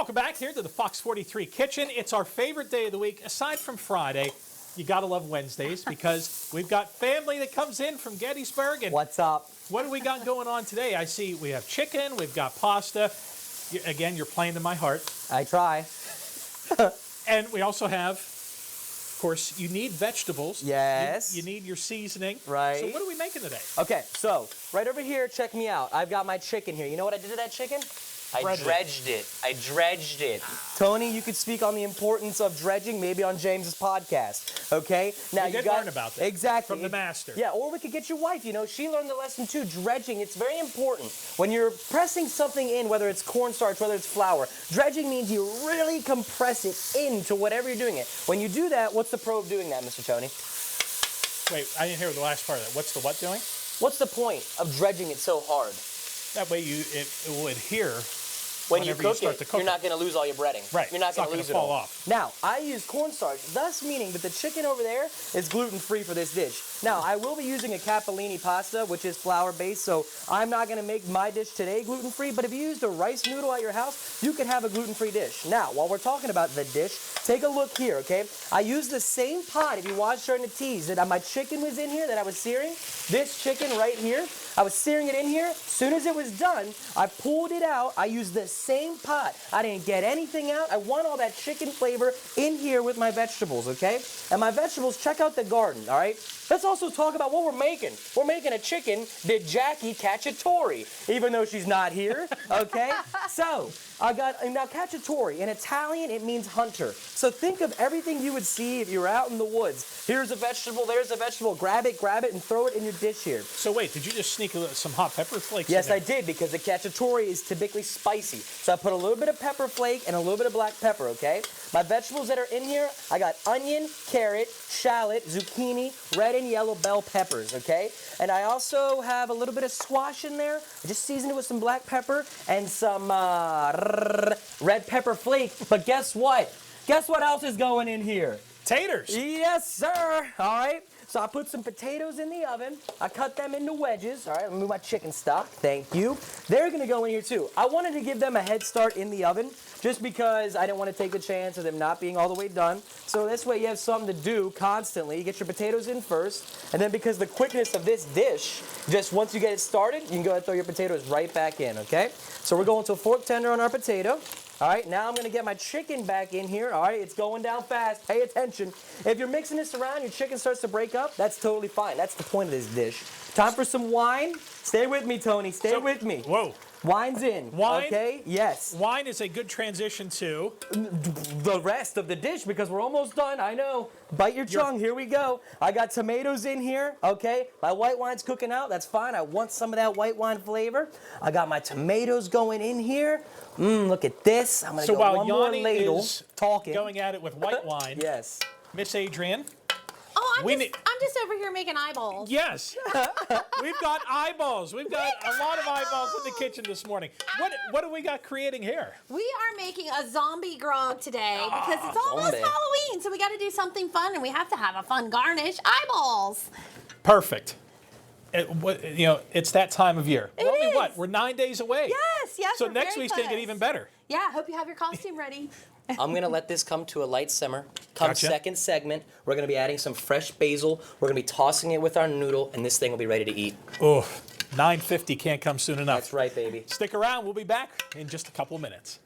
Welcome back here to the FOX43 kitchen. It's our favorite day of the week, aside from Friday. You gotta love Wednesdays because we've got family that comes in from Gettysburg. And what's up? What do we got going on today? I see we have chicken, we've got pasta. Again, you're playing to my heart. I try. And we also have, of course, you need vegetables. Yes. You need your seasoning. Right. So what are we making today? Okay, so right over here, check me out. I've got my chicken here. You know what I did to that chicken? I dredged it. Tony, you could speak on the importance of dredging, maybe on James's podcast. Okay? Now you learn about that. Exactly. From the master. Yeah, or we could get your wife, you know, she learned the lesson too. Dredging, it's very important. When you're pressing something in, whether it's cornstarch, whether it's flour, dredging means you really compress it into whatever you're doing it. When you do that, what's the pro of doing that, Mr. Tony? Wait, I didn't hear the last part of that. What's the what doing? What's the point of dredging it so hard? That way it will adhere. When you cook it, you're not going to lose all your breading. Right. You're not going to lose it all. Off. Now, I use cornstarch, thus meaning that the chicken over there is gluten-free for this dish. Now, I will be using a capellini pasta, which is flour-based, so I'm not going to make my dish today gluten-free, but if you used a rice noodle at your house, you can have a gluten-free dish. Now, while we're talking about the dish, take a look here, okay? I used the same pot, if you watched during the tease, that my chicken was in here that I was searing. This chicken right here, I was searing it in here. As soon as it was done, I pulled it out. I used the same pot. I didn't get anything out. I want all that chicken flavor in here with my vegetables, okay? And my vegetables, check out the garden, all right? Let's also talk about what we're making. We're making a chicken de Jackie cacciatore, even though she's not here, okay? So, I got, now cacciatore, in Italian, it means hunter. So think of everything you would see if you were out in the woods. Here's a vegetable, there's a vegetable. Grab it, and throw it in your dish here. So wait, did you just sneak some hot pepper flakes in Yes, there? I did, because the cacciatore is typically spicy. So I put a little bit of pepper flake and a little bit of black pepper, okay? My vegetables that are in here, I got onion, carrot, shallot, zucchini, red and yellow bell peppers, okay? And I also have a little bit of squash in there. I just seasoned it with some black pepper and some red pepper flake. But guess what? Guess what else is going in here? Taters. Yes, sir. All right. So I put some potatoes in the oven. I cut them into wedges. All right, let me move my chicken stock. Thank you. They're going to go in here too. I wanted to give them a head start in the oven just because I didn't want to take the chance of them not being all the way done. So this way you have something to do constantly. You get your potatoes in first, and then because the quickness of this dish, just once you get it started, you can go ahead and throw your potatoes right back in, okay? So we're going to a fork tender on our potato. All right, now I'm going to get my chicken back in here. All right, it's going down fast. Pay attention. If you're mixing this around, your chicken starts to break up, that's totally fine. That's the point of this dish. Time for some wine. Stay with me, Tony. Stay with me. Whoa. Wine's in. Wine? Okay, yes. Wine is a good transition to the rest of the dish because we're almost done. I know. Bite your tongue. Here we go. I got tomatoes in here. Okay, my white wine's cooking out. That's fine. I want some of that white wine flavor. I got my tomatoes going in here. Look at this. I'm going to go one more ladle. Is talking. going at it with white wine. Yes. Miss Adrienne. Oh, I'm just over here making eyeballs. Yes. We've got eyeballs. We've got a lot of eyeballs in the kitchen this morning. What do we got creating here? We are making a zombie grog today because it's almost Halloween, so we got to do something fun, and we have to have a fun garnish. Eyeballs. Perfect. It's that time of year. It is. What? We're 9 days away. Yes. So next week's going to get even better. Yeah, I hope you have your costume ready. I'm going to let this come to a light simmer. Come Gotcha. Second segment, we're going to be adding some fresh basil. We're going to be tossing it with our noodle, and this thing will be ready to eat. Oh, 9:50 can't come soon enough. That's right, baby. Stick around. We'll be back in just a couple of minutes.